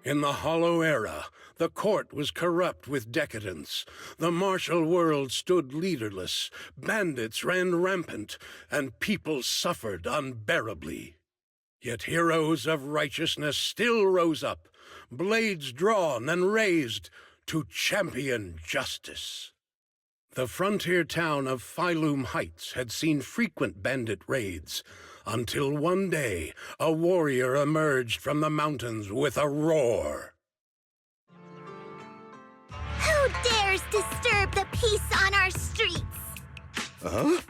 In the Hollow Era, the court was corrupt with decadence. The martial world stood leaderless, bandits ran rampant, and people suffered unbearably. Yet heroes of righteousness still rose up, blades drawn and raised to champion justice. The frontier town of Phylum Heights had seen frequent bandit raids, until one day a warrior emerged from the mountains with a roar. Who dares disturb the peace on our streets? Huh?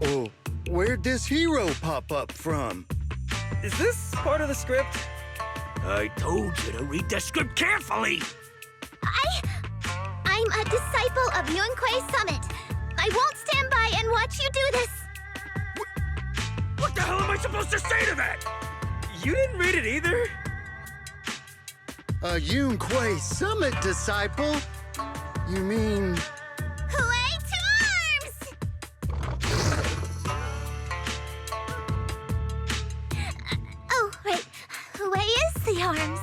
Oh, where'd this hero pop up from? Is this part of the script? I told you to read the script carefully! I'm a disciple of Yunquei Summit. I won't stand by and watch you do this. What the hell am I supposed to say to that? You didn't read it either? A Yunquei Summit disciple? You mean... Way to arms! Oh, wait. Way is the arms?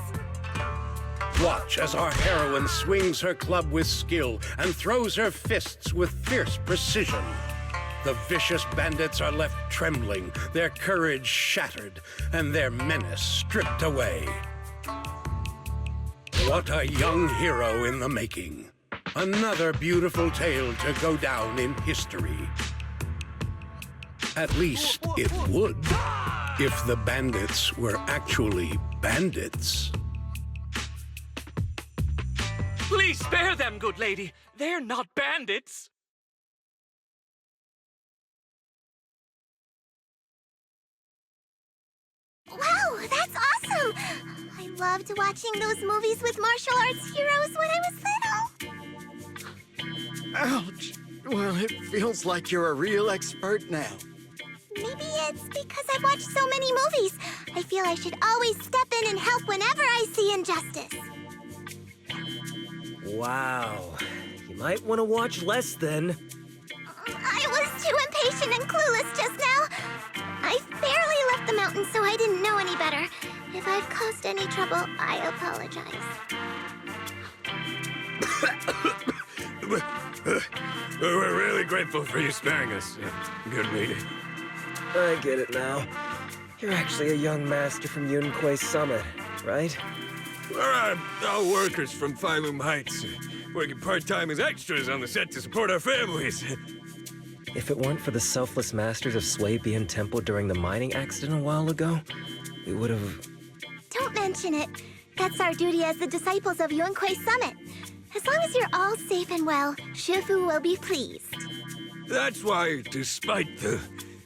Watch as our heroine swings her club with skill and throws her fists with fierce precision. The vicious bandits are left trembling, their courage shattered, and their menace stripped away. What a young hero in the making. Another beautiful tale to go down in history. At least it would, if the bandits were actually bandits. Please spare them, good lady. They're not bandits. Wow, that's awesome! I loved watching those movies with martial arts heroes when I was little. Ouch! Well, it feels like you're a real expert now. Maybe it's because I've watched so many movies. I feel I should always step in and help whenever I see injustice. Wow. You might want to watch less then. I was too impatient and clueless just now. I barely left the mountain, so I didn't know any better. If I've caused any trouble, I apologize. We're really grateful for you sparing us, good lady. I get it now. You're actually a young master from Yunquei Summit, right? We're all workers from Phylum Heights, working part-time as extras on the set to support our families. If it weren't for the selfless masters of Swabian Temple during the mining accident a while ago, we would have... Don't mention it. That's our duty as the disciples of Yunquei Summit. As long as you're all safe and well, Shifu will be pleased. That's why, despite the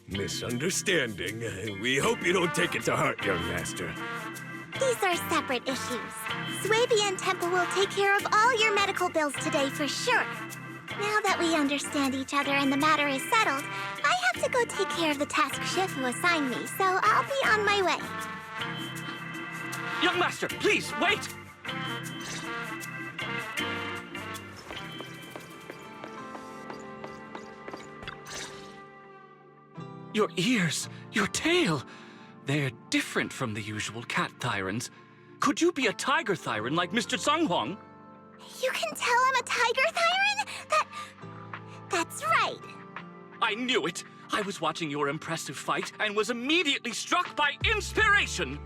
misunderstanding, we hope you don't take it to heart, young master. These are separate issues. Swabian Temple will take care of all your medical bills today for sure. Now that we understand each other and the matter is settled, I have to go take care of the task Shifu assigned me, so I'll be on my way. Young master, please, wait! Your ears, your tail, they're different from the usual cat thyrans. Could you be a tiger thyran like Mr. Sunghuang? You can tell I'm a tiger thyran? That's right. I knew it! I was watching your impressive fight and was immediately struck by inspiration!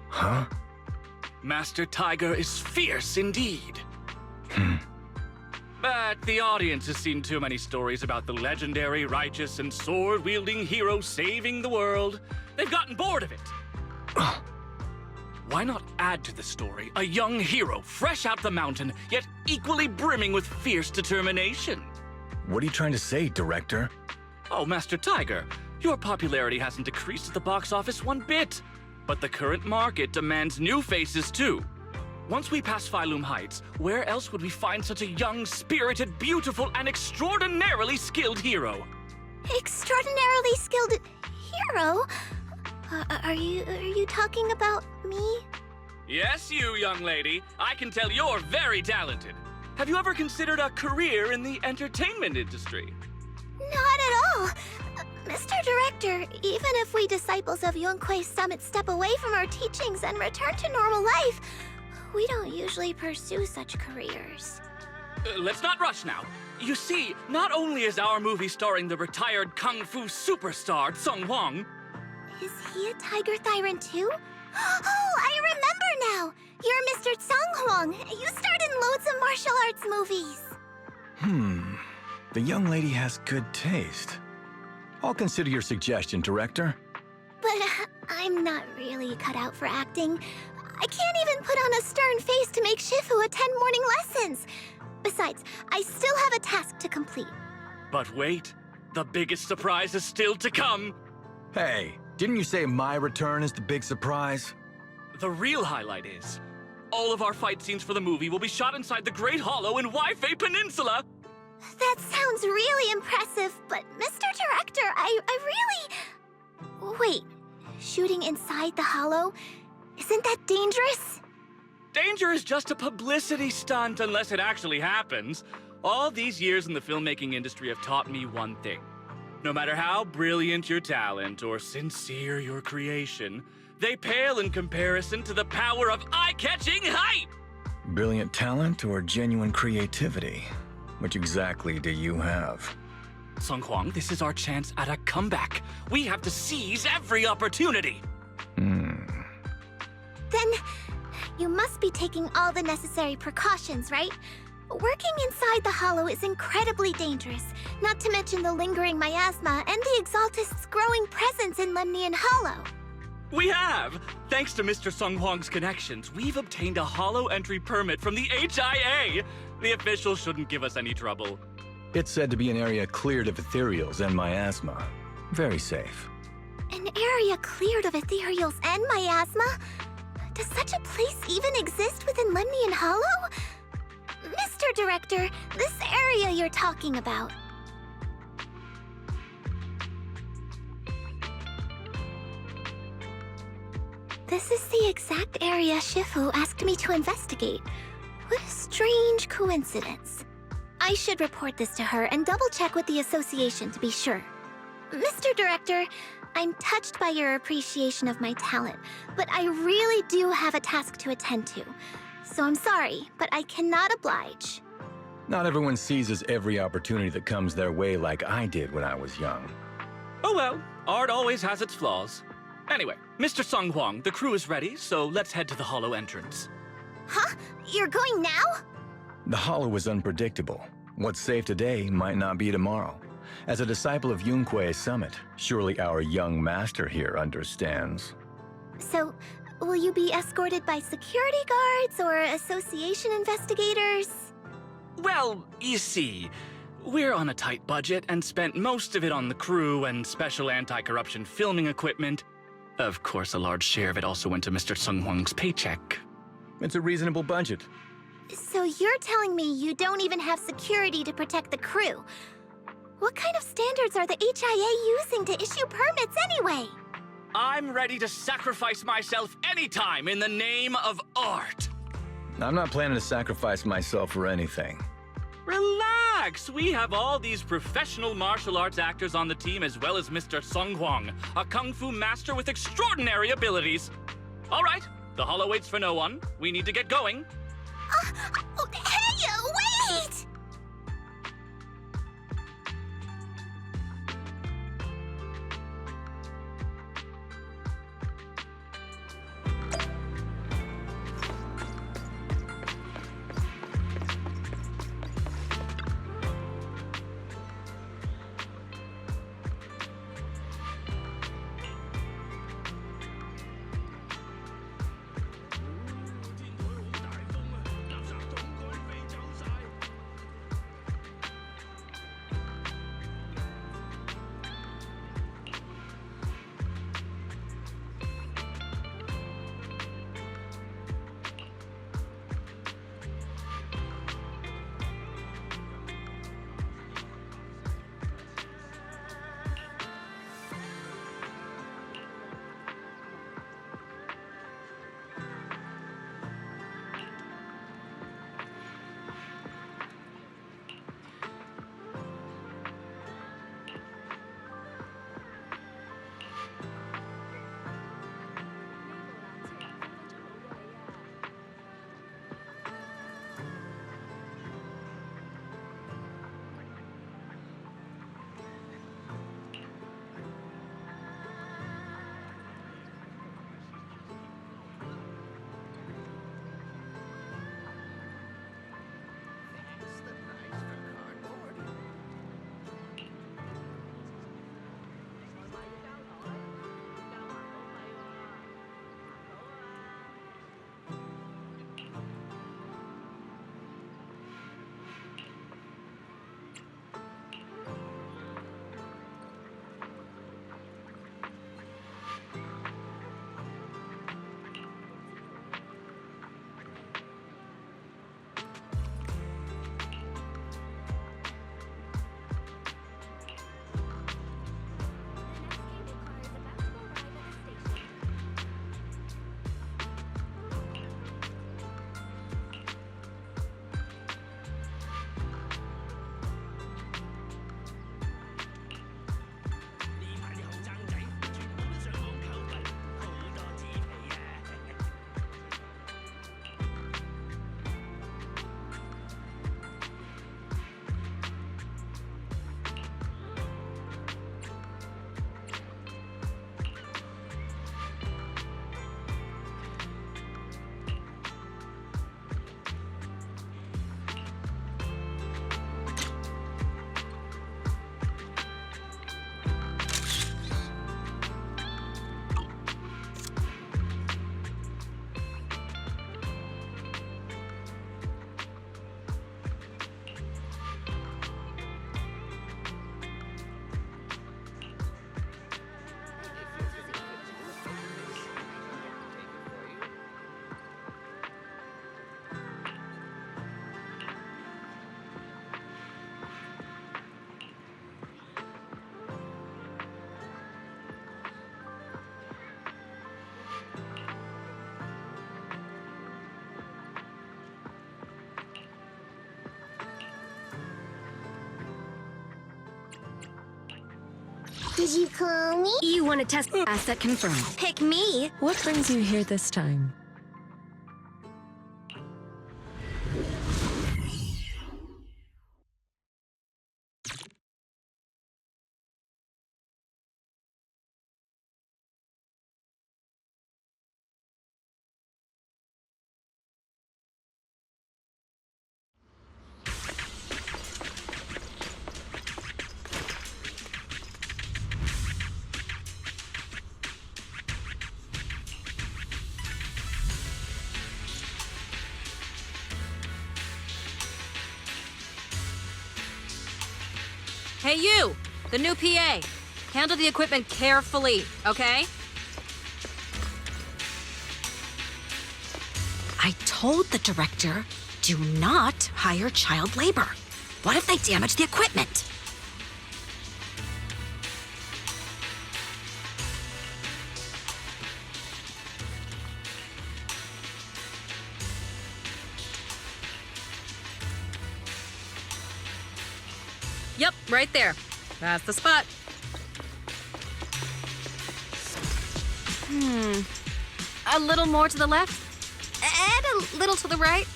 Huh? Master Tiger is fierce indeed. But the audience has seen too many stories about the legendary, righteous, and sword-wielding hero saving the world. They've gotten bored of it. Why not add to the story a young hero, fresh out the mountain, yet equally brimming with fierce determination? What are you trying to say, director? Oh, Master Tiger, your popularity hasn't decreased at the box office one bit. But the current market demands new faces, too. Once we pass Phylum Heights, where else would we find such a young, spirited, beautiful, and extraordinarily skilled hero? Extraordinarily skilled hero? Are you talking about me? Yes, you, young lady. I can tell you're very talented. Have you ever considered a career in the entertainment industry? Not at all. Mr. Director, even if we disciples of Yunque's Summit step away from our teachings and return to normal life, we don't usually pursue such careers. Let's not rush now. You see, not only is our movie starring the retired kung fu superstar Sung Hwang. Is he a tiger Thyran too? Oh, I remember now! You're Mr. Sung Hwang. You starred in loads of martial arts movies. The young lady has good taste. I'll consider your suggestion, Director. But I'm not really cut out for acting. I can't even put on a stern face to make Shifu attend morning lessons. Besides, I still have a task to complete. But wait, the biggest surprise is still to come. Hey, didn't you say my return is the big surprise? The real highlight is, all of our fight scenes for the movie will be shot inside the Great Hollow in Waifei Peninsula. That sounds really impressive, but Mr. Director, I really... Wait, shooting inside the hollow? Isn't that dangerous? Danger is just a publicity stunt unless it actually happens. All these years in the filmmaking industry have taught me one thing. No matter how brilliant your talent or sincere your creation, they pale in comparison to the power of eye-catching hype! Brilliant talent or genuine creativity? Which exactly do you have? Sung Hwang, this is our chance at a comeback. We have to seize every opportunity. Then, you must be taking all the necessary precautions, right? Working inside the hollow is incredibly dangerous, not to mention the lingering miasma and the Exaltist's growing presence in Lemnian Hollow. We have! Thanks to Mr. Sung Hwang's connections, we've obtained a hollow entry permit from the HIA. The officials shouldn't give us any trouble. It's said to be an area cleared of Ethereals and miasma. Very safe. An area cleared of Ethereals and miasma? Does such a place even exist within Lemnian Hollow? Mr. Director, this area you're talking about. This is the exact area Shifu asked me to investigate. What a strange coincidence. I should report this to her and double-check with the association to be sure. Mr. Director, I'm touched by your appreciation of my talent, but I really do have a task to attend to. So I'm sorry, but I cannot oblige. Not everyone seizes every opportunity that comes their way like I did when I was young. Oh well, art always has its flaws. Anyway, Mr. Sung Hwang, the crew is ready, so let's head to the hollow entrance. Huh? You're going now? The hollow is unpredictable. What's safe today might not be tomorrow. As a disciple of Yunque's Summit, surely our young master here understands. So, will you be escorted by security guards or association investigators? Well, you see, we're on a tight budget and spent most of it on the crew and special anti-corruption filming equipment. Of course, a large share of it also went to Mr. Sung Hwang's paycheck. It's a reasonable budget. So you're telling me you don't even have security to protect the crew? What kind of standards are the HIA using to issue permits anyway? I'm ready to sacrifice myself anytime in the name of art. I'm not planning to sacrifice myself for anything. Relax! We have all these professional martial arts actors on the team as well as Mr. Sung Hwang, a kung fu master with extraordinary abilities. All right, the hollow waits for no one. We need to get going. Hey, wait! Did you call me? You want to test asset confirmed. Pick me. What brings you here this time? Hey, you! The new PA. Handle the equipment carefully, okay? I told the director, do not hire child labor. What if they damage the equipment? Yep, right there. That's the spot. A little more to the left, and a little to the right.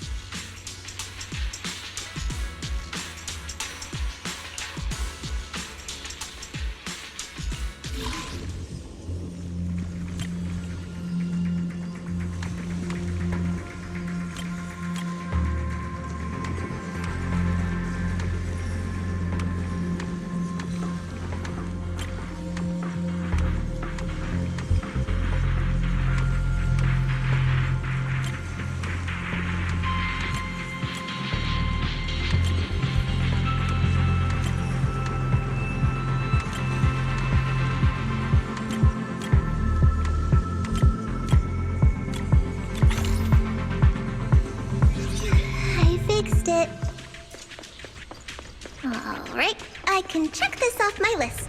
Alright, I can check this off my list.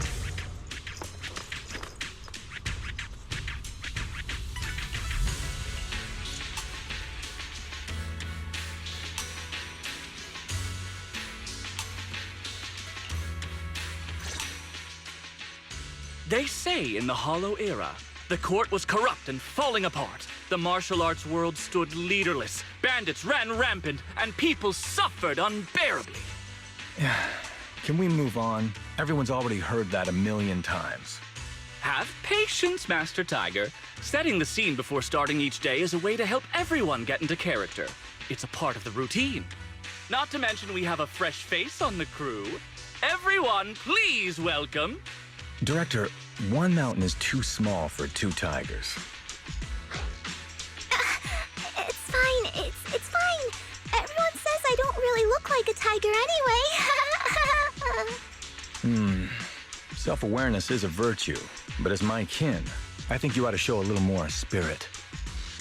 They say in the Hollow Era, the court was corrupt and falling apart. The martial arts world stood leaderless. Bandits ran rampant, and people suffered unbearably. Can we move on? Everyone's already heard that a million times. Have patience, Master Tiger. Setting the scene before starting each day is a way to help everyone get into character. It's a part of the routine. Not to mention we have a fresh face on the crew. Everyone, please welcome... Director, one mountain is too small for two tigers. It's fine. It's fine. Everyone says I don't really look like a tiger anyway. Self-awareness is a virtue, but as my kin, I think you ought to show a little more spirit.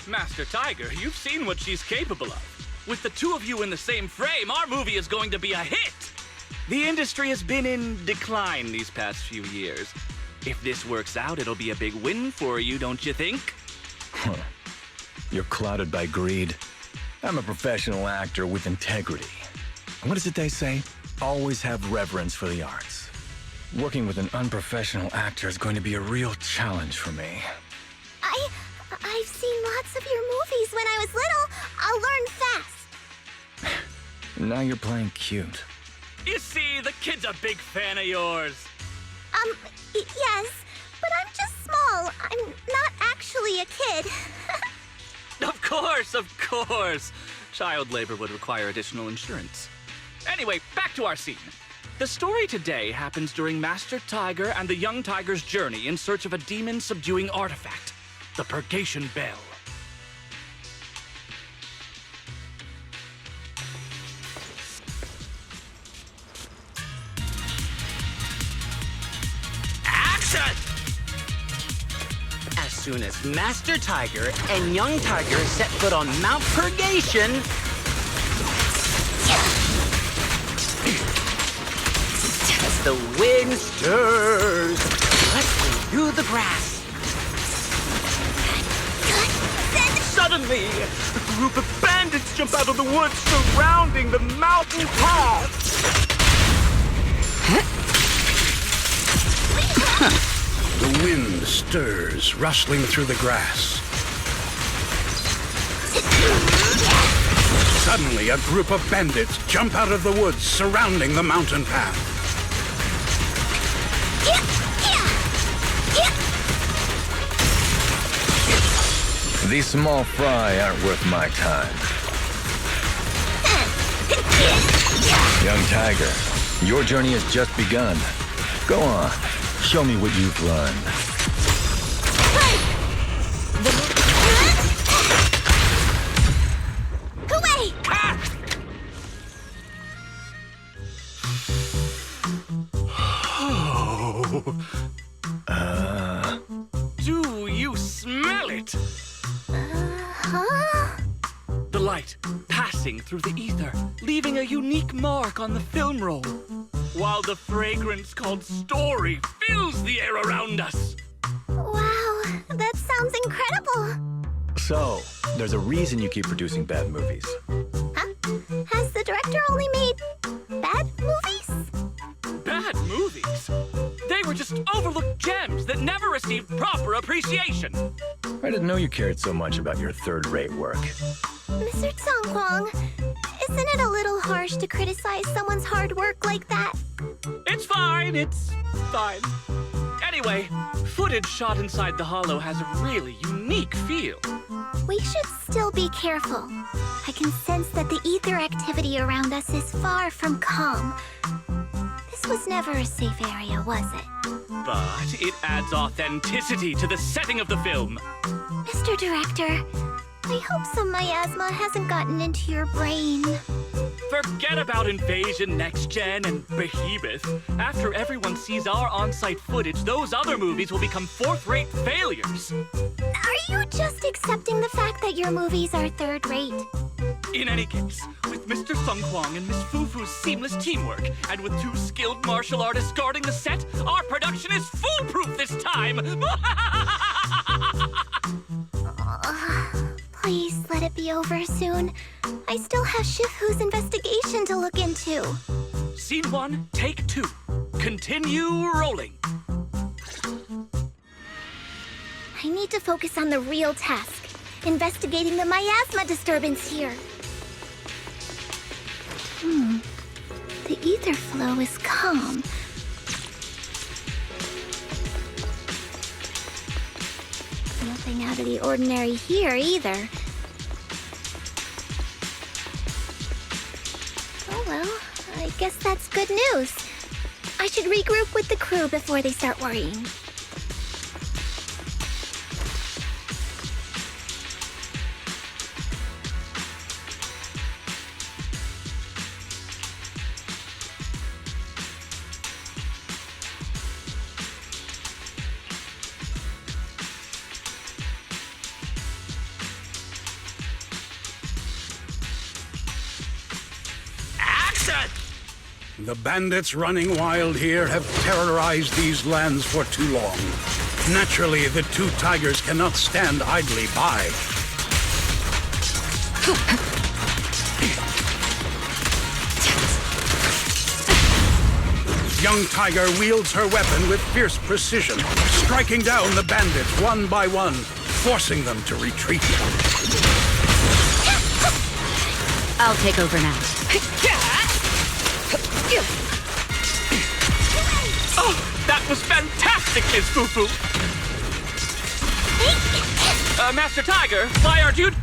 Master Tiger, you've seen what she's capable of. With the two of you in the same frame, our movie is going to be a hit! The industry has been in decline these past few years. If this works out, it'll be a big win for you, don't you think? You're clouded by greed. I'm a professional actor with integrity. What is it they say? Always have reverence for the arts. Working with an unprofessional actor is going to be a real challenge for me. I've seen lots of your movies when I was little. I'll learn fast. Now you're playing cute. You see, the kid's a big fan of yours. Yes, but I'm just small. I'm not actually a kid. Of course. Child labor would require additional insurance. Anyway, back to our scene. The story today happens during Master Tiger and the young tiger's journey in search of a demon-subduing artifact, the Purgation Bell. Action! As soon as Master Tiger and Young Tiger set foot on Mount Purgation, as the wind stirs, rustling through the grass, suddenly, a group of bandits jump out of the woods surrounding the mountain path. stirs, rustling through the grass. Suddenly, a group of bandits jump out of the woods surrounding the mountain path. These small fry aren't worth my time. Young Tiger, your journey has just begun. Go on, show me what you've learned. Do you smell it? The light passing through the ether, leaving a unique mark on the film roll, while the fragrance called story fills the air around us. Wow, that sounds incredible. So, there's a reason you keep producing bad movies. Huh? Has the director only made bad movies? Bad movies? They were just overlooked gems that never received proper appreciation. I didn't know you cared so much about your third-rate work. Mr. Tsongkwang, isn't it a little harsh to criticize someone's hard work like that? It's fine. Anyway, footage shot inside the hollow has a really unique feel. We should still be careful. I can sense that the ether activity around us is far from calm. This was never a safe area, was it? But it adds authenticity to the setting of the film. Mr. Director, I hope some miasma hasn't gotten into your brain. Forget about Invasion, Next Gen, and Behemoth. After everyone sees our on-site footage, those other movies will become fourth-rate failures. Are you just accepting the fact that your movies are third-rate? In any case, with Mr. Tsongkwang and Miss Fufu's seamless teamwork, and with 2 skilled martial artists guarding the set, our production is foolproof this time! Please let it be over soon. I still have Shifu's investigation to look into. Scene 1, take 2. Continue rolling. I need to focus on the real task, investigating the miasma disturbance here. The ether flow is calm. Nothing out of the ordinary here, either. Oh well, I guess that's good news. I should regroup with the crew before they start worrying. The bandits running wild here have terrorized these lands for too long. Naturally, the 2 tigers cannot stand idly by. Young Tiger wields her weapon with fierce precision, striking down the bandits one by one, forcing them to retreat. I'll take over now. Oh, that was fantastic, Ms. Fufu! Master Tiger, fly our dude!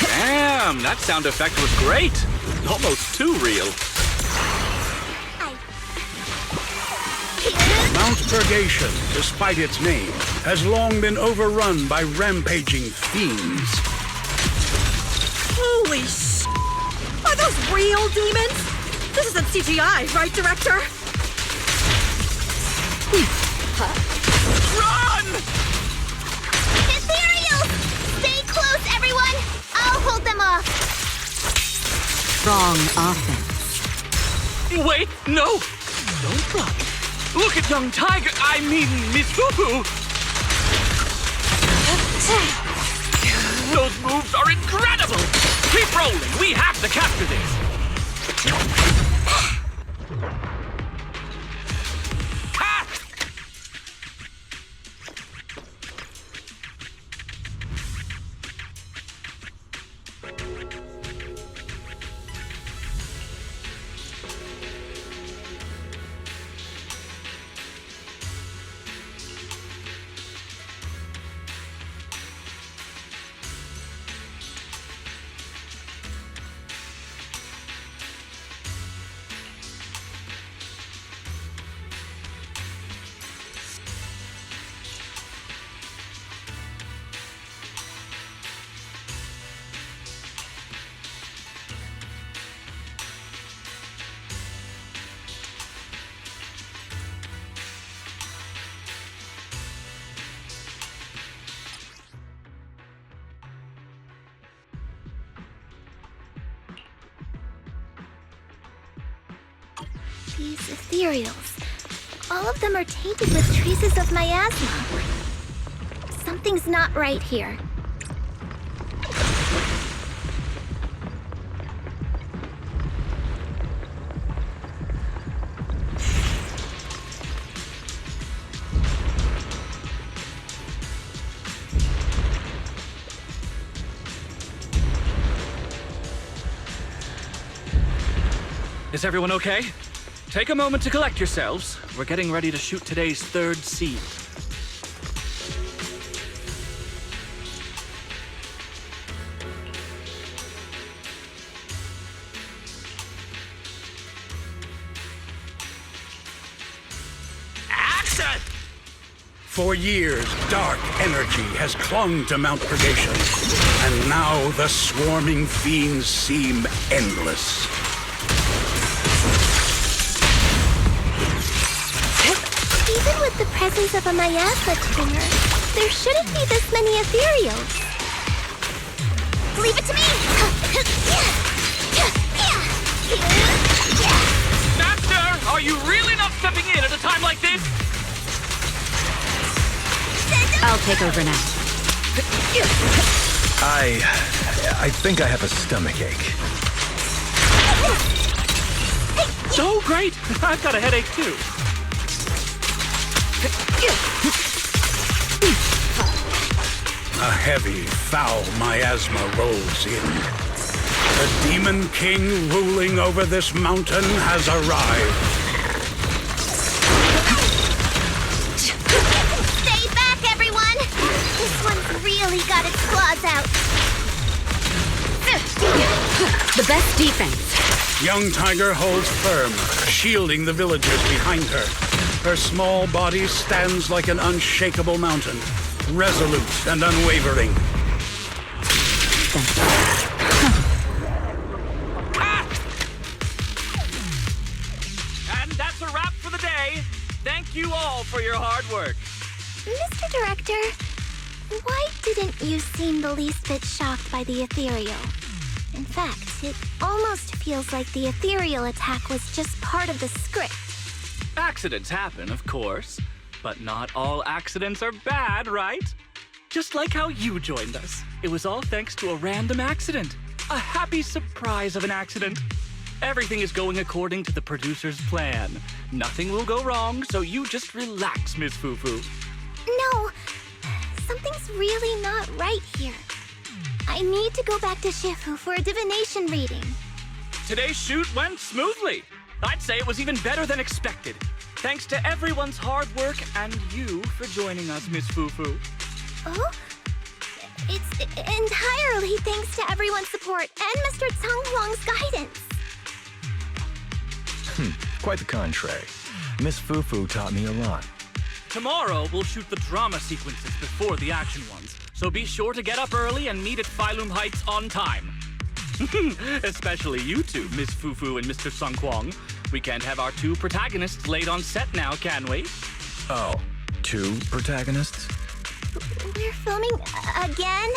Damn, that sound effect was great! Almost too real. Mount Purgation, despite its name, has long been overrun by rampaging fiends. Holy sh! Are those real demons? This isn't CGI, right, Director? Run! Ethereals! Stay close, everyone! I'll hold them off. Wrong offense. Wait, no! Don't run. Look at young Tiger, I mean, Miss Fufu! Those moves are incredible! Keep rolling, we have to capture this! These Ethereals. All of them are tainted with traces of miasma. Something's not right here. Is everyone okay? Take a moment to collect yourselves. We're getting ready to shoot today's third scene. Action! For years, dark energy has clung to Mount Purgation, and now the swarming fiends seem endless. Even with the presence of a miasma tumor, there shouldn't be this many Ethereals. Leave it to me! Master, are you really not stepping in at a time like this? I'll take over now. I think I have a stomachache. So great! I've got a headache too. A heavy, foul miasma rolls in. The Demon King ruling over this mountain has arrived. Stay back, everyone! This one's really got its claws out. The best defense. Young Tiger holds firm, shielding the villagers behind her. Her small body stands like an unshakable mountain, resolute and unwavering. And that's a wrap for the day. Thank you all for your hard work. Mr. Director, why didn't you seem the least bit shocked by the Ethereal? In fact, it almost feels like the Ethereal attack was just part of the script. Accidents happen, of course, but not all accidents are bad, right? Just like how you joined us. It was all thanks to a random accident. A happy surprise of an accident. Everything is going according to the producer's plan. Nothing will go wrong, so you just relax, Miss Fufu. No, something's really not right here. I need to go back to Shifu for a divination reading. Today's shoot went smoothly. I'd say it was even better than expected. Thanks to everyone's hard work and you for joining us, Miss Fufu. Oh? It's entirely thanks to everyone's support and Mr. Tsang Huang's guidance. Quite the contrary. Miss Fufu taught me a lot. Tomorrow, we'll shoot the drama sequences before the action ones. So be sure to get up early and meet at Phylum Heights on time. Especially you two, Miss Fufu and Mr. Sung Kwong. We can't have our two protagonists late on set now, can we? Oh, two protagonists? We're filming again?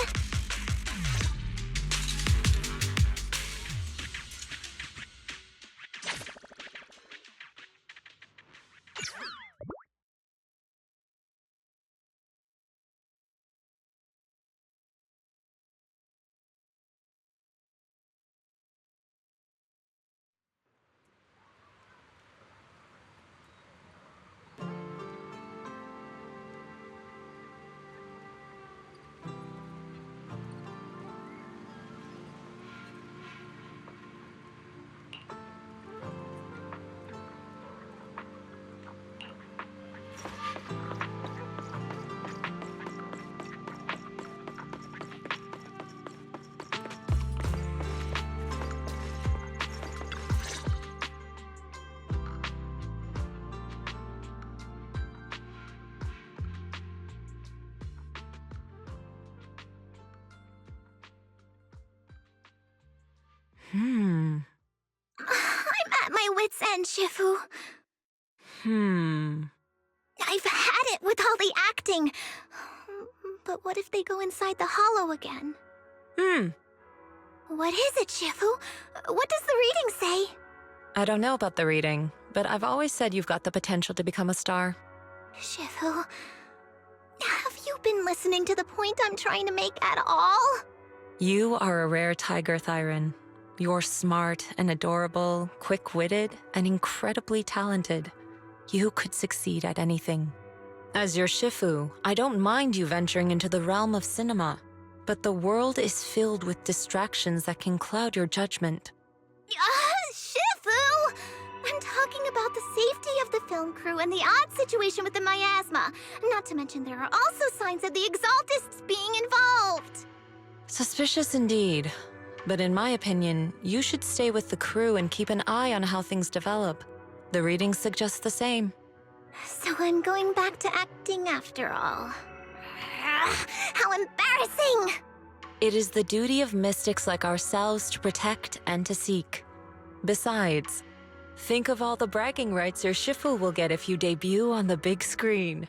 I'm at my wit's end, Shifu. I've had it with all the acting. But what if they go inside the hollow again? What is it, Shifu? What does the reading say? I don't know about the reading, but I've always said you've got the potential to become a star. Shifu, have you been listening to the point I'm trying to make at all? You are a rare tiger, Thyron. You're smart and adorable, quick-witted, and incredibly talented. You could succeed at anything. As your Shifu, I don't mind you venturing into the realm of cinema, but the world is filled with distractions that can cloud your judgment. Shifu! I'm talking about the safety of the film crew and the odd situation with the miasma. Not to mention there are also signs of the Exaltists being involved. Suspicious indeed. But in my opinion, you should stay with the crew and keep an eye on how things develop. The readings suggest the same. So I'm going back to acting after all. How embarrassing! It is the duty of mystics like ourselves to protect and to seek. Besides, think of all the bragging rights your Shifu will get if you debut on the big screen.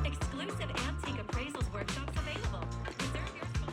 Exclusive antique appraisals workshops available. Reserve your spot.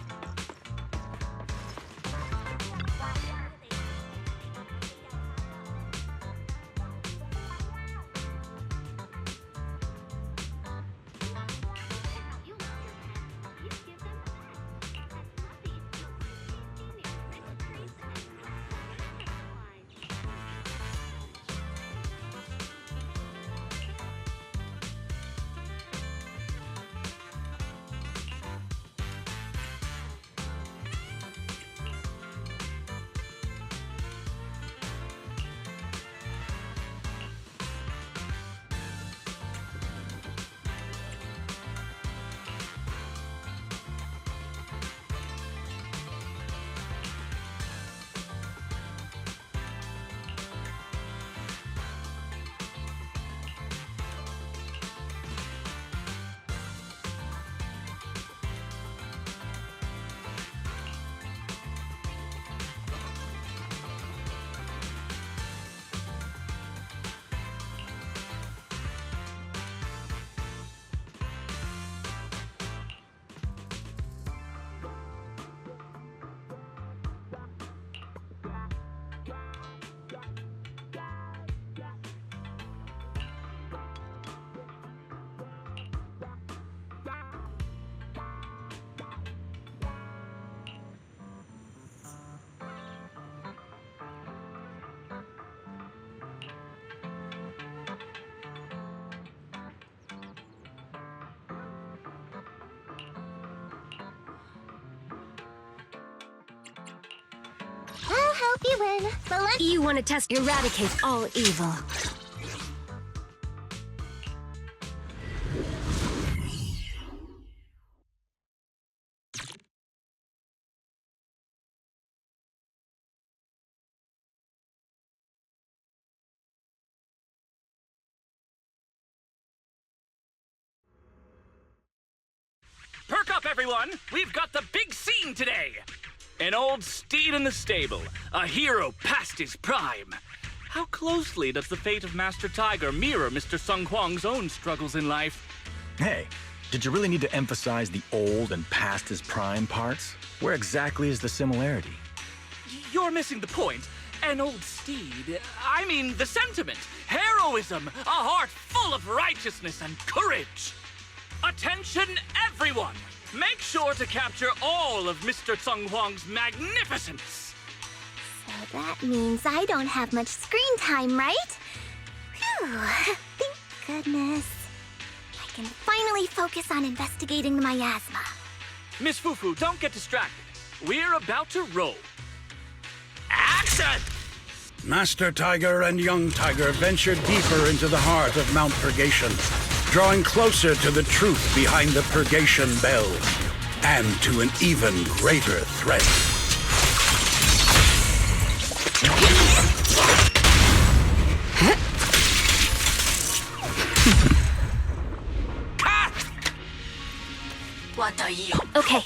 I'll help you win, but let's... You want to test eradicate all evil. Perk up, everyone! We've got the big scene today! An old steed in the stable, a hero past his prime. How closely does the fate of Master Tiger mirror Mr. Sung Hwang's own struggles in life? Hey, did you really need to emphasize the old and past his prime parts? Where exactly is the similarity? You're missing the point. An old steed, I mean the sentiment, heroism, a heart full of righteousness and courage. Attention, everyone! Make sure to capture all of Mr. Sung Hwang's magnificence! So that means I don't have much screen time, right? Phew, thank goodness. I can finally focus on investigating the miasma. Miss Fufu, don't get distracted. We're about to roll. Action! Master Tiger and Young Tiger venture deeper into the heart of Mount Purgation, drawing closer to the truth behind the Purgation Bell, and to an even greater threat. Okay.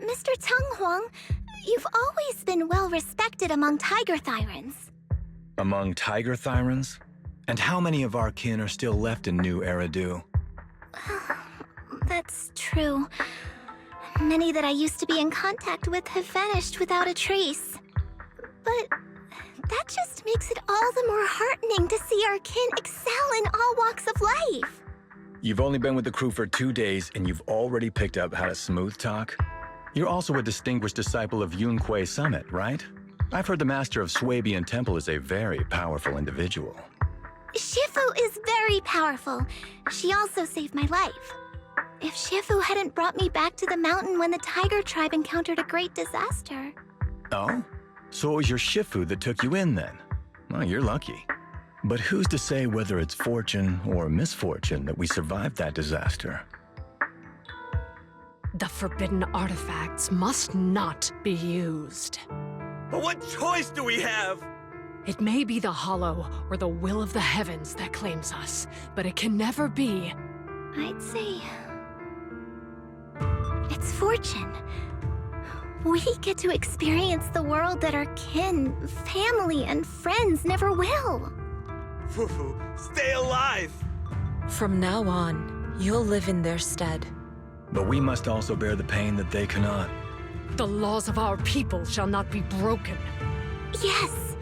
Mr. Tung Hwang, you've always been well respected among Tiger Thyrans. Among Tiger Thyrans? And how many of our kin are still left in New Eridu? That's true. Many that I used to be in contact with have vanished without a trace. But That just makes it all the more heartening to see our kin excel in all walks of life. You've only been with the crew for 2 days, and you've already picked up how to smooth talk? You're also a distinguished disciple of Yunque Summit, right? I've heard the master of Swabian Temple is a very powerful individual. Shifu is very powerful. She also saved my life. If Shifu hadn't brought me back to the mountain when the tiger tribe encountered a great disaster. Oh? So it was your Shifu that took you in then? Well, you're lucky. But who's to say whether it's fortune or misfortune that we survived that disaster? The forbidden artifacts must not be used. But what choice do we have? It may be the Hollow or the will of the heavens that claims us, but it can never be. I'd say it's fortune. We get to experience the world that our kin, family, and friends never will. Fufu, stay alive! From now on, you'll live in their stead. But we must also bear the pain that they cannot. The laws of our people shall not be broken. Yes,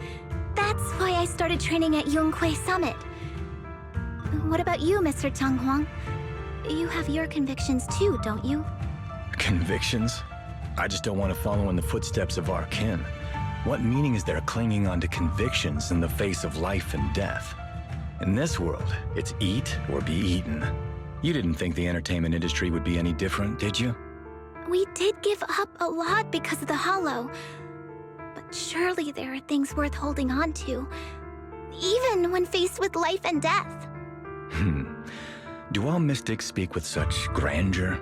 that's why I started training at Yunque Summit. What about you, Mr. Chang Huang? You have your convictions too, don't you? Convictions? I just don't want to follow in the footsteps of our kin. What meaning is there clinging on to convictions in the face of life and death? In this world, it's eat or be eaten. You didn't think the entertainment industry would be any different, did you? We did give up a lot because of the Hollow. But surely there are things worth holding on to, even when faced with life and death. Do all mystics speak with such grandeur?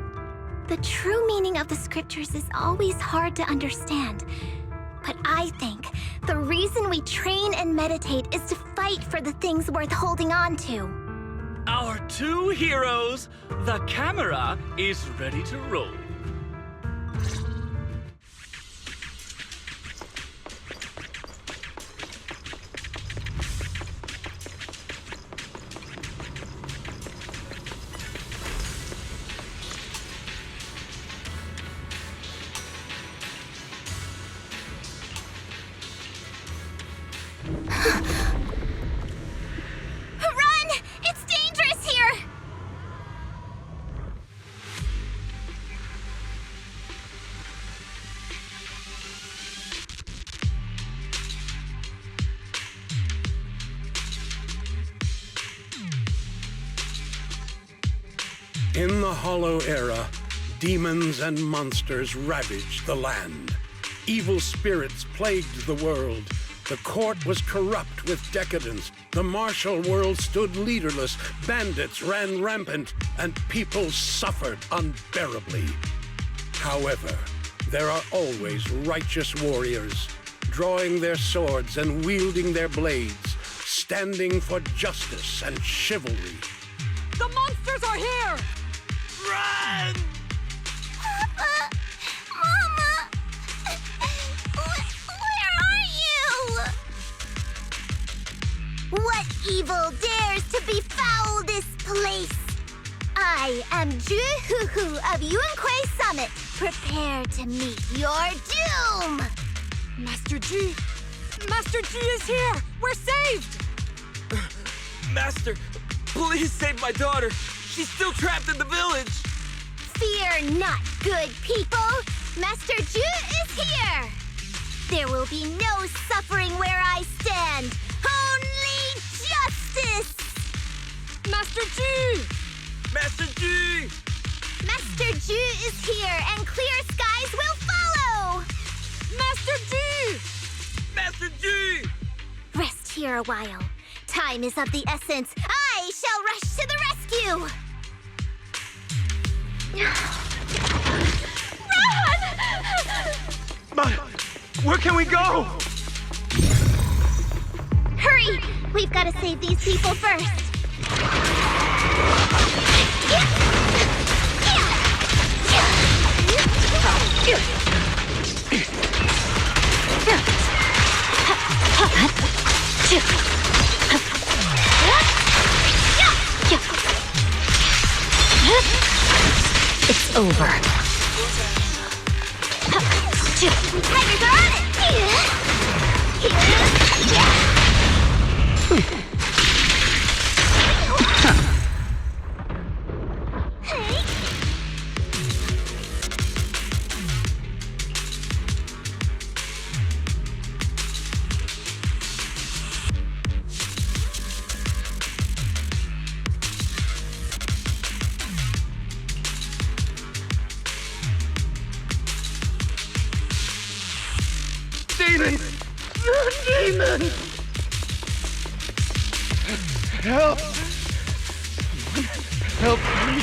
The true meaning of the scriptures is always hard to understand. But I think the reason we train and meditate is to fight for the things worth holding on to. Our two heroes, the camera is ready to roll. Run! It's dangerous here! In the Hollow Era, demons and monsters ravaged the land. Evil spirits plagued the world. The court was corrupt with decadence. The martial world stood leaderless. Bandits ran rampant, and people suffered unbearably. However, there are always righteous warriors, drawing their swords and wielding their blades, standing for justice and chivalry. The monsters are here! Run! Papa! Mama! Where are you? What evil dares to befoul this place? I am Ju Fufu of Yunque Summit. Prepare to meet your doom! Master Ji! Master Ji is here! We're saved! Master, please save my daughter. She's still trapped in the village. Fear not, good people. Master Ju is here. There will be no suffering where I stand. Only justice. Master Ji! Master Ji! Master Ju is here, and clear skies will follow. Master Ji! Master Ji! Rest here a while. Time is of the essence. I shall rush to the rescue. Run! But where can we go? Hurry! We've got to save these people first. It's over. Tigers are on it! Demon! Demon! Help! Help me!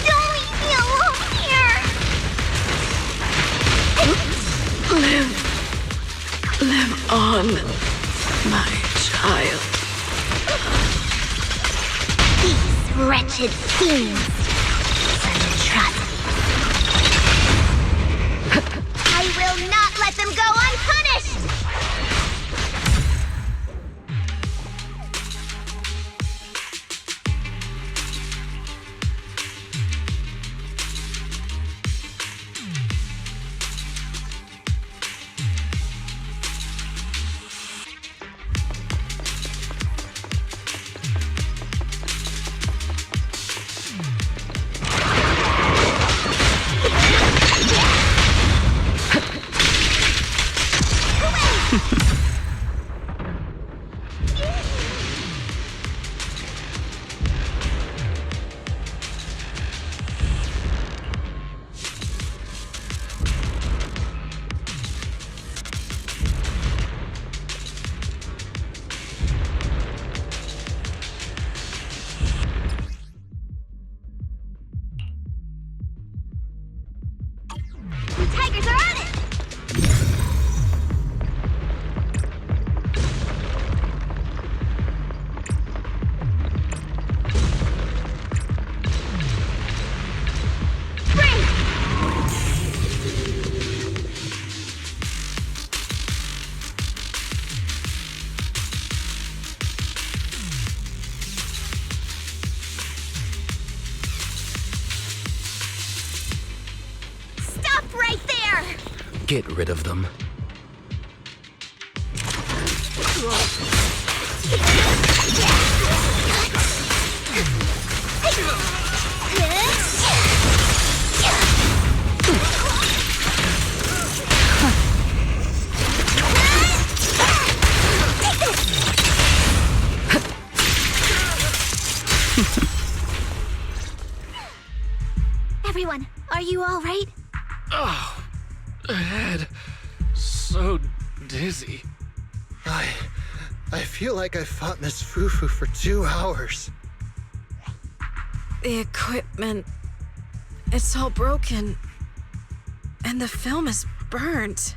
Don't leave me alone here! Live on, my child. These wretched fiends. Such atrocities. I will not let them go unpunished! The tigers are on it! Stop right there! Get rid of them. Everyone, are you all right? Oh, head. So dizzy. I feel like I fought Miss Fufu for 2 hours. The equipment. It's all broken. And the film is burnt.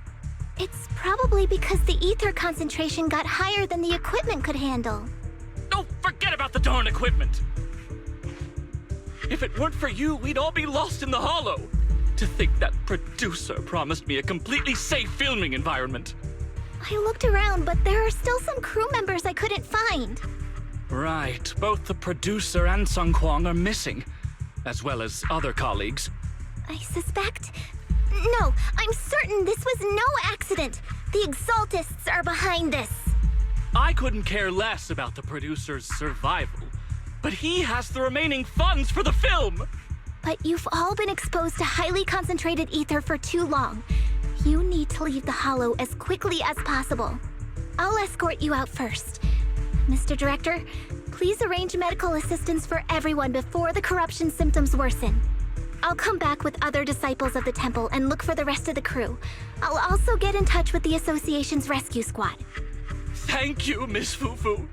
It's probably because the ether concentration got higher than the equipment could handle. Oh, forget about the darn equipment! If it weren't for you, we'd all be lost in the hollow. To think that producer promised me a completely safe filming environment. I looked around, but there are still some crew members I couldn't find. Right, both the producer and Sung Kwang are missing, as well as other colleagues. I suspect... No, I'm certain this was no accident. The Exaltists are behind this. I couldn't care less about the producer's survival, but he has the remaining funds for the film! But you've all been exposed to highly concentrated ether for too long. You need to leave the hollow as quickly as possible. I'll escort you out first. Mr. Director, please arrange medical assistance for everyone before the corruption symptoms worsen. I'll come back with other disciples of the temple and look for the rest of the crew. I'll also get in touch with the Association's rescue squad. Thank you, Miss Fufu.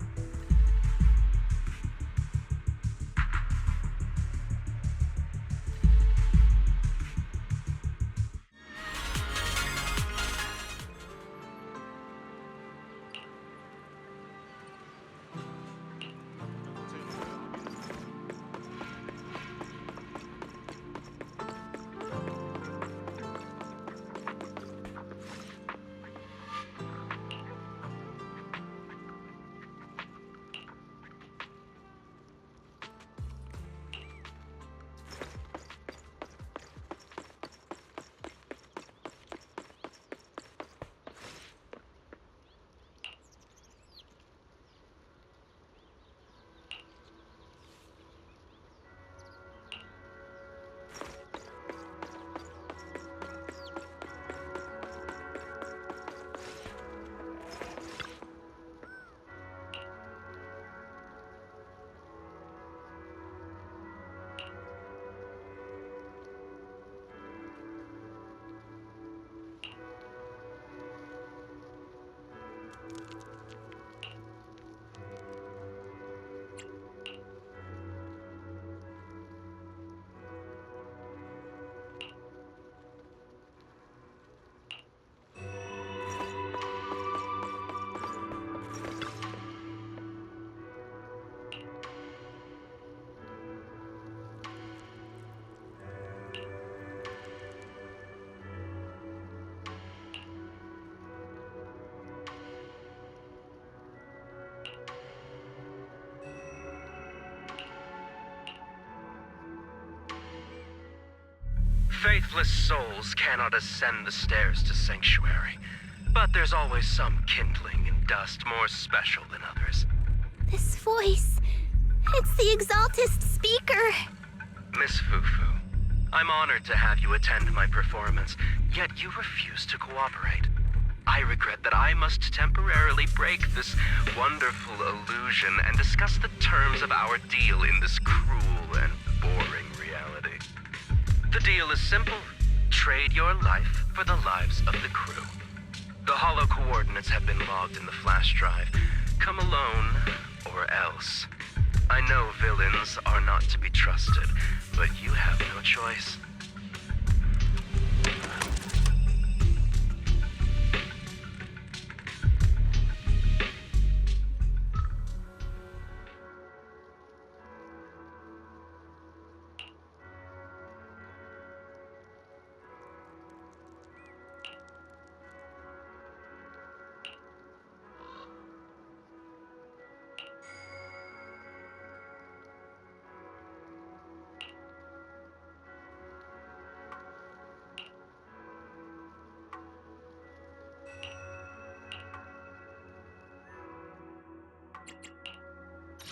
Faithless souls cannot ascend the stairs to Sanctuary, but there's always some kindling in dust more special than others. This voice, it's the Exaltist speaker. Miss Fufu, I'm honored to have you attend my performance, yet you refuse to cooperate. I regret that I must temporarily break this wonderful illusion and discuss the terms of our deal in this cruel and boring reality. The deal is simple. Trade your life for the lives of the crew. The hollow coordinates have been logged in the flash drive. Come alone, or else. I know villains are not to be trusted, but you have no choice.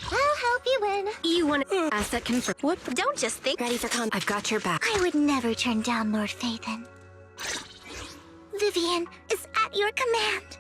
I'll help you win. You want to asset confirm? What? Don't just think. Ready for I've got your back. I would never turn down Lord Phaethon. Vivian is at your command.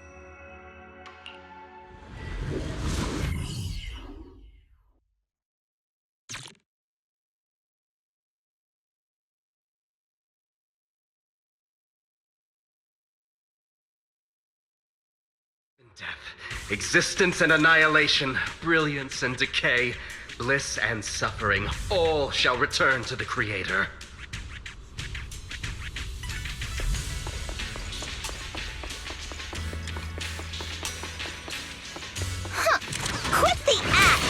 Death, existence and annihilation, brilliance and decay, bliss and suffering, all shall return to the Creator. Quit the act!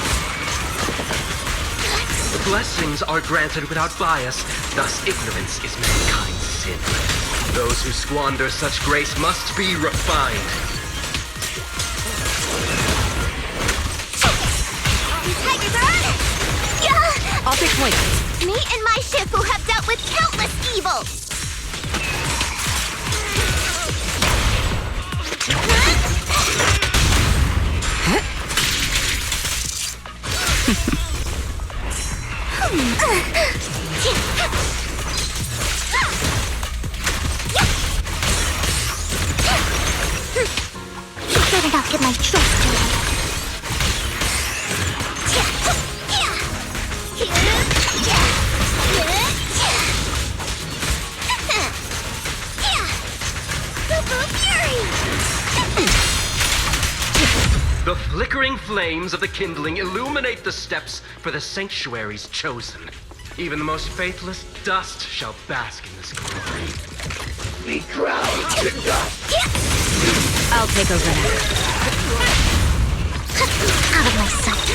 The blessings are granted without bias, thus ignorance is mankind's sin. Those who squander such grace must be refined. Tigers are on! Yeah! I'll pick point. Me and my Shifu have dealt with countless evils! Better not get my trust dirty. The flickering flames of the kindling illuminate the steps for the sanctuaries chosen. Even the most faithless dust shall bask in this glory. We ground to dust. I'll take over now. Out of my sight.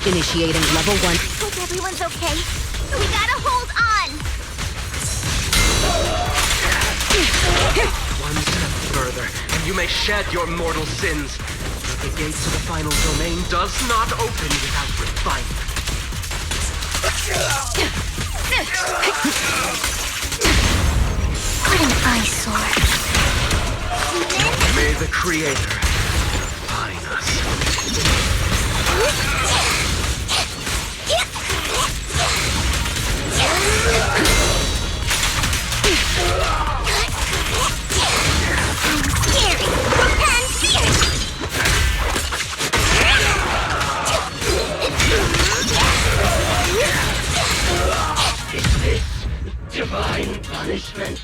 Initiating level 1. Hope everyone's okay. We gotta hold on. One step further, and you may shed your mortal sins. But the gates of the final domain does not open without refinement. What an eyesore. May the Creator refine us. Is this divine punishment?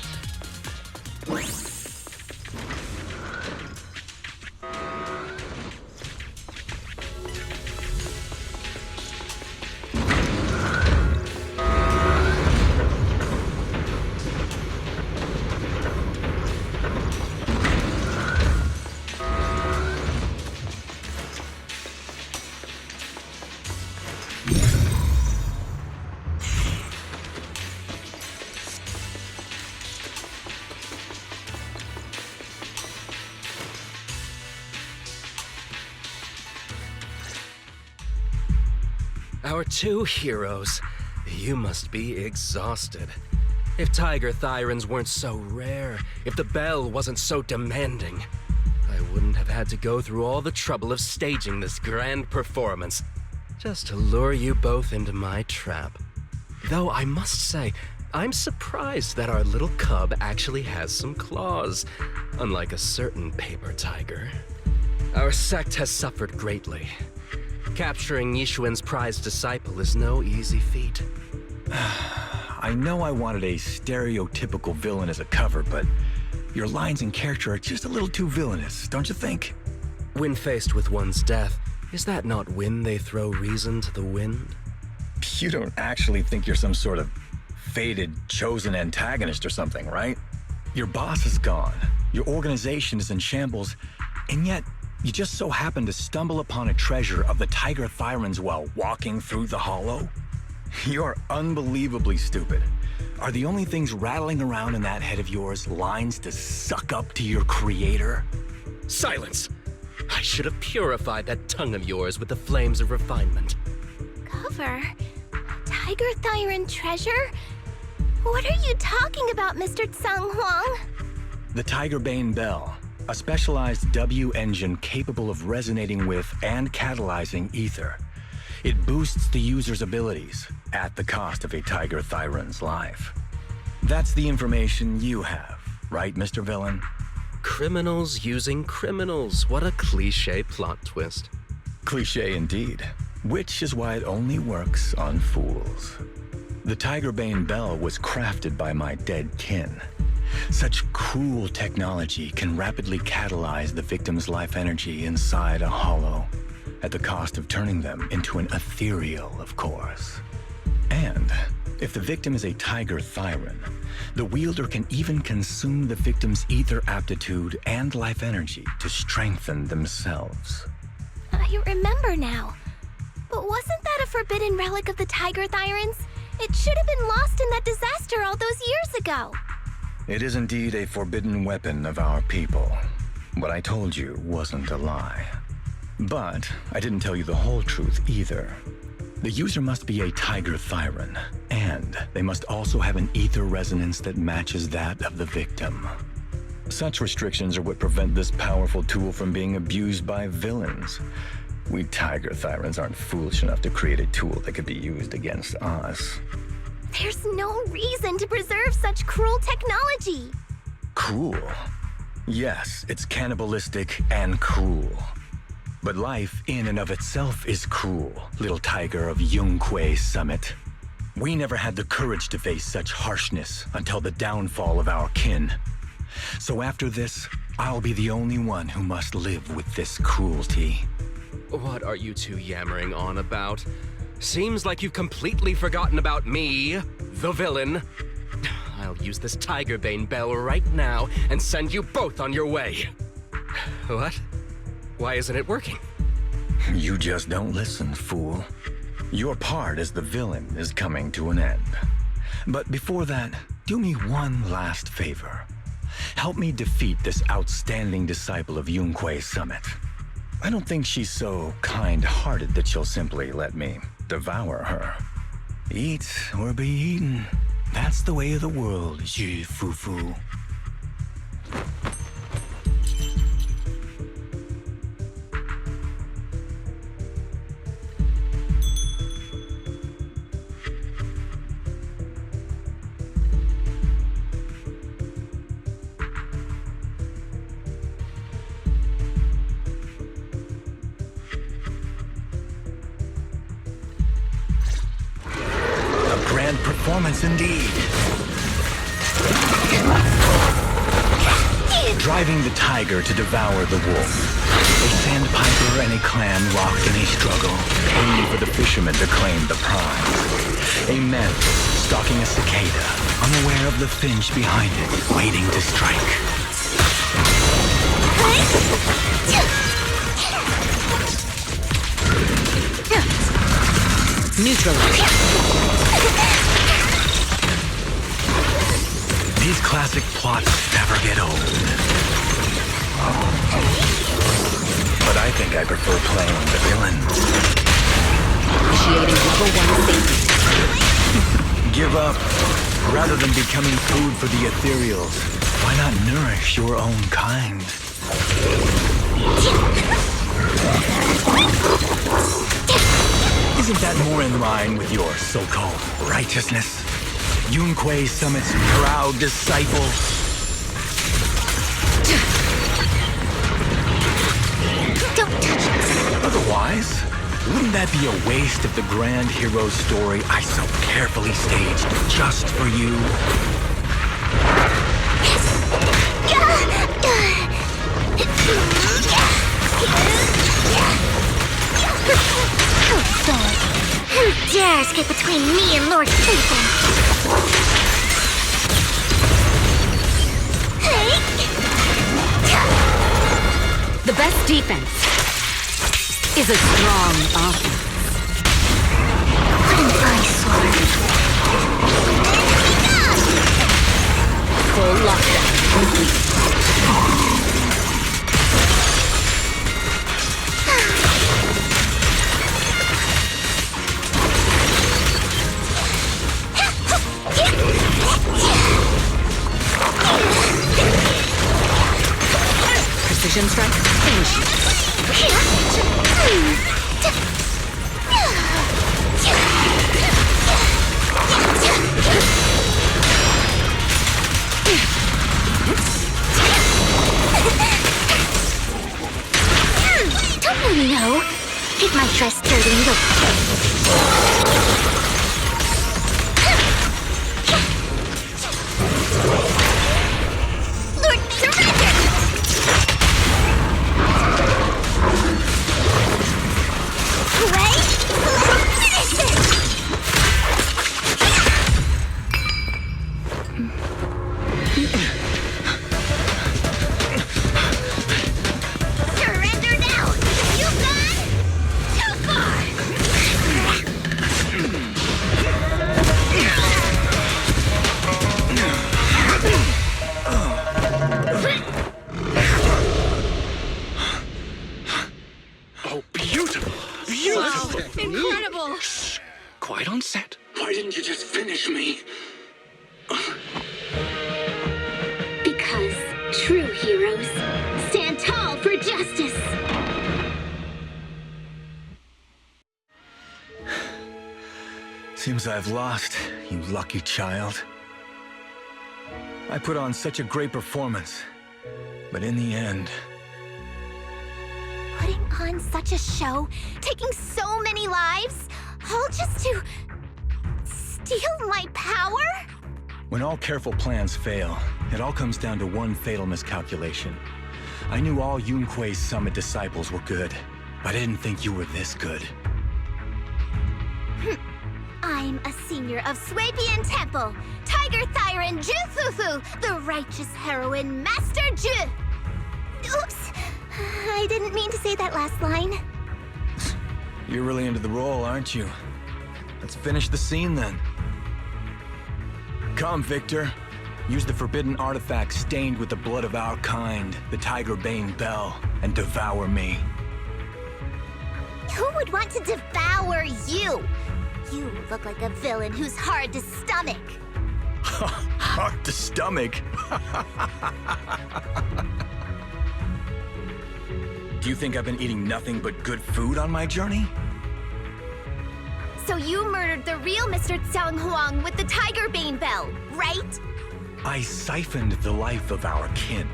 Our two heroes. You must be exhausted. If tiger thyrans weren't so rare, if the bell wasn't so demanding, I wouldn't have had to go through all the trouble of staging this grand performance just to lure you both into my trap. Though I must say, I'm surprised that our little cub actually has some claws, unlike a certain paper tiger. Our sect has suffered greatly. Capturing Yishuan's prized disciple is no easy feat. I know I wanted a stereotypical villain as a cover, but your lines and character are just a little too villainous, don't you think? When faced with one's death, is that not when they throw reason to the wind? You don't actually think you're some sort of fated, chosen antagonist or something, right? Your boss is gone, your organization is in shambles, and yet you just so happen to stumble upon a treasure of the Tiger Thyrans while walking through the hollow? You're unbelievably stupid. Are the only things rattling around in that head of yours lines to suck up to your creator? Silence! I should have purified that tongue of yours with the flames of refinement. Cover? Tiger Thyran treasure? What are you talking about, Mr. Tsang Huang? The Tigerbane Bell, a specialized W engine capable of resonating with and catalyzing ether. It boosts the user's abilities at the cost of a Tiger Thyran's life. That's the information you have, right, Mr. Villain? Criminals using criminals. What a cliché plot twist. Cliché indeed, which is why it only works on fools. The Tigerbane Bell was crafted by my dead kin. Such cruel technology can rapidly catalyze the victim's life energy inside a hollow, at the cost of turning them into an ethereal, of course. And if the victim is a Tiger Thyran, the wielder can even consume the victim's ether aptitude and life energy to strengthen themselves. I remember now. But wasn't that a forbidden relic of the Tiger Thyrans? It should have been lost in that disaster all those years ago. It is indeed a forbidden weapon of our people. What I told you wasn't a lie. But I didn't tell you the whole truth either. The user must be a Tiger Thyran, and they must also have an ether resonance that matches that of the victim. Such restrictions are what prevent this powerful tool from being abused by villains. We Tiger Thyrans aren't foolish enough to create a tool that could be used against us. There's no reason to preserve such cruel technology. Cruel? Yes, it's cannibalistic and cruel. But life in and of itself is cruel, little tiger of Yunque Summit. We never had the courage to face such harshness until the downfall of our kin. So after this, I'll be the only one who must live with this cruelty. What are you two yammering on about? Seems like you've completely forgotten about me, the villain. I'll use this Tigerbane Bell right now and send you both on your way. What? Why isn't it working? You just don't listen, fool. Your part as the villain is coming to an end. But before that, do me one last favor. Help me defeat this outstanding disciple of Yunque Summit. I don't think she's so kind-hearted that she'll simply let me devour her. Eat or be eaten. That's the way of the world, Ju Fufu. Performance indeed. Driving the tiger to devour the wolf. A sandpiper and a clan locked in a struggle, only for the fisherman to claim the prize. A man stalking a cicada, unaware of the finch behind it, waiting to strike. Neutralized. These classic plots never get old. But I think I prefer playing the villain. Initiating level 1 safety. Give up. Rather than becoming food for the Ethereals, why not nourish your own kind? Isn't that more in line with your so-called righteousness? Yunque Summit's proud disciple? Don't touch it. Otherwise, wouldn't that be a waste of the grand hero story I so carefully staged just for you? Who dares get between me and Lord Satan? The best defense is a strong offense. What an eyesore. Full lockdown. Precision strike, finish. Don't really know. Get my dress dirty and go. Incredible! Quiet on set. Why didn't you just finish me? Because true heroes stand tall for justice. Seems I've lost, you lucky child. I put on such a great performance, but in the end... Putting on such a show, taking so many lives, all just to steal my power? When all careful plans fail, it all comes down to one fatal miscalculation. I knew all Yunque's Summit disciples were good, but I didn't think you were this good. I'm a senior of Swabian Temple, Tiger Thyron Ju Fufu, the righteous heroine Master Ju. Oops, I didn't mean to say that last line. You're really into the role, aren't you? Let's finish the scene then. Come, Victor. Use the forbidden artifact stained with the blood of our kind, the Tiger Bane Bell, and devour me. Who would want to devour you? You look like a villain who's hard to stomach. Hard to stomach? Do you think I've been eating nothing but good food on my journey? So you murdered the real Mr. Tsang Huang with the Tiger Bane Bell, right? I siphoned the life of our kin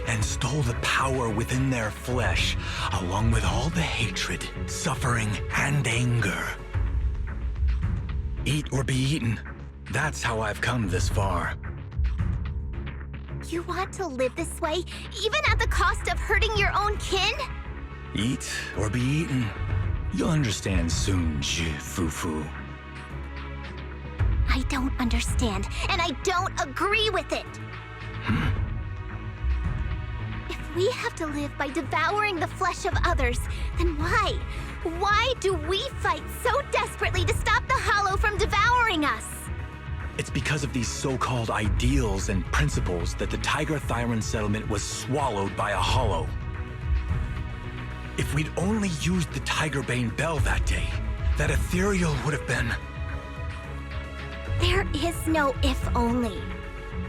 and stole the power within their flesh, along with all the hatred, suffering, and anger. Eat or be eaten. That's how I've come this far. You want to live this way, even at the cost of hurting your own kin? Eat or be eaten. You'll understand soon, Ju Fufu. I don't understand, and I don't agree with it. If we have to live by devouring the flesh of others, then why? Why do we fight so desperately to stop the Hollow from devouring us? It's because of these so-called ideals and principles that the Tiger Thyron settlement was swallowed by a Hollow. If we'd only used the Tiger Bane Bell that day, that Ethereal would have been... There is no if only.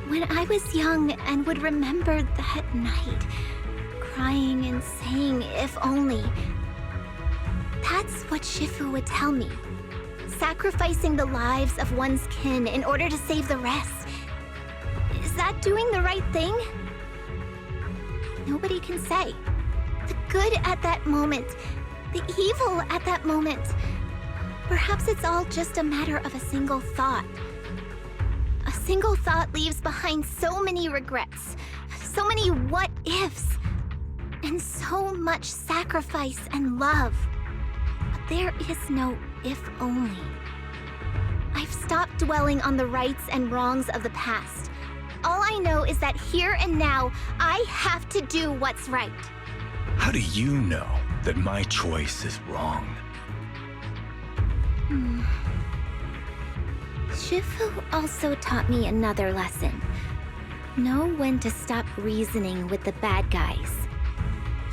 When I was young and would remember that night, crying and saying if only, that's what Shifu would tell me. Sacrificing the lives of one's kin in order to save the rest. Is that doing the right thing? Nobody can say. The good at that moment, the evil at that moment. Perhaps it's all just a matter of a single thought. A single thought leaves behind so many regrets, so many what-ifs, and so much sacrifice and love. But there is no if only. I've stopped dwelling on the rights and wrongs of the past. All I know is that here and now, I have to do what's right. How do you know that my choice is wrong? Shifu also taught me another lesson. Know when to stop reasoning with the bad guys.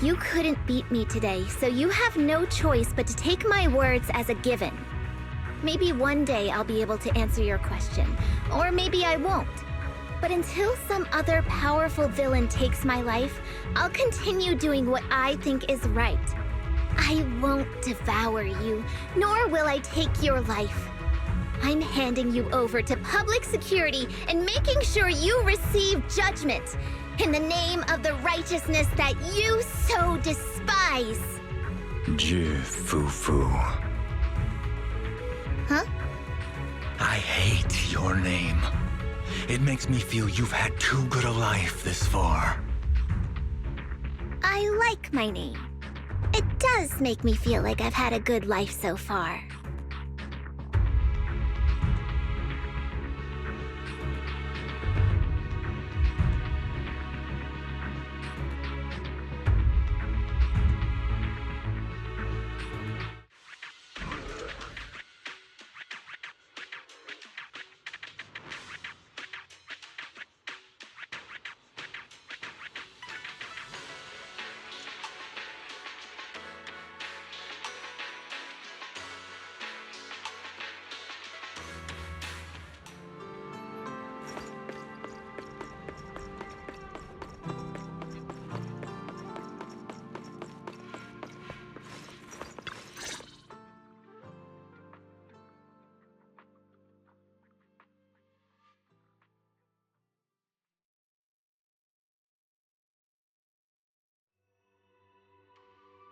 You couldn't beat me today, so you have no choice but to take my words as a given. Maybe one day I'll be able to answer your question, or maybe I won't. But until some other powerful villain takes my life, I'll continue doing what I think is right. I won't devour you, nor will I take your life. I'm handing you over to public security and making sure you receive judgment in the name of the righteousness that you so despise. Ju Fufu. Huh? I hate your name. It makes me feel you've had too good a life this far. I like my name. It does make me feel like I've had a good life so far.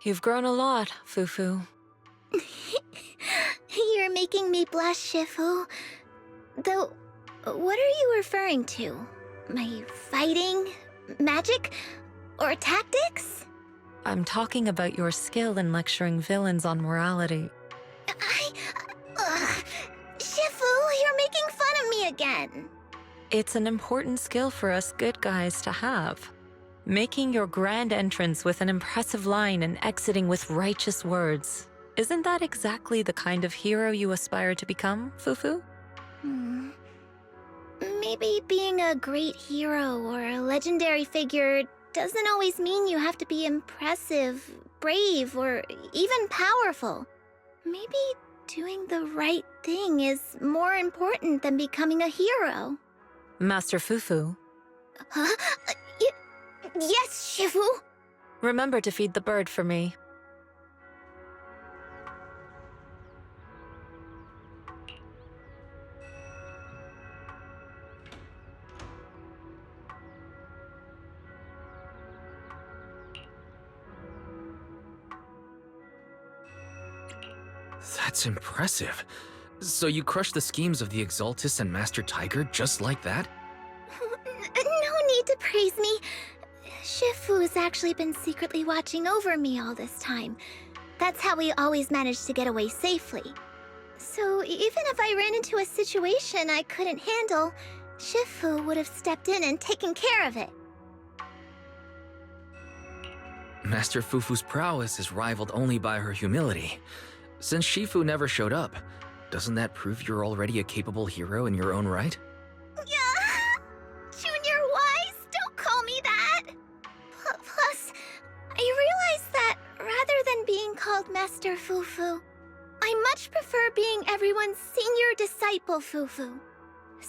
You've grown a lot, Fufu. You're making me blush, Shifu. Though, what are you referring to? My fighting? Magic? Or tactics? I'm talking about your skill in lecturing villains on morality. Shifu, you're making fun of me again. It's an important skill for us good guys to have. Making your grand entrance with an impressive line and exiting with righteous words. Isn't that exactly the kind of hero you aspire to become, Fufu? Maybe being a great hero or a legendary figure doesn't always mean you have to be impressive, brave, or even powerful. Maybe doing the right thing is more important than becoming a hero. Master Fufu. Huh? Yes, Shifu? Remember to feed the bird for me. That's impressive. So you crushed the schemes of the Exaltus and Master Tiger just like that? No need to praise me. Shifu's actually been secretly watching over me all this time. That's how we always managed to get away safely. So even if I ran into a situation I couldn't handle, Shifu would have stepped in and taken care of it. Master Fufu's prowess is rivaled only by her humility. Since Shifu never showed up, doesn't that prove you're already a capable hero in your own right? Junior Wise, don't call me that! Plus, I realize that rather than being called Master Fufu, I much prefer being everyone's senior disciple Fufu.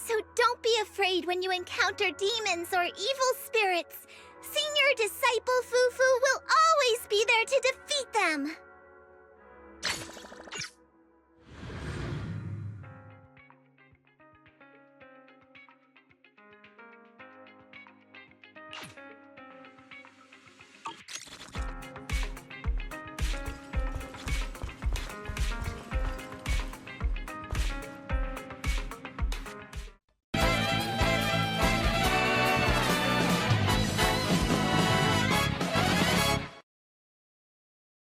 So don't be afraid when you encounter demons or evil spirits. Senior Disciple Fufu will always be there to defeat them.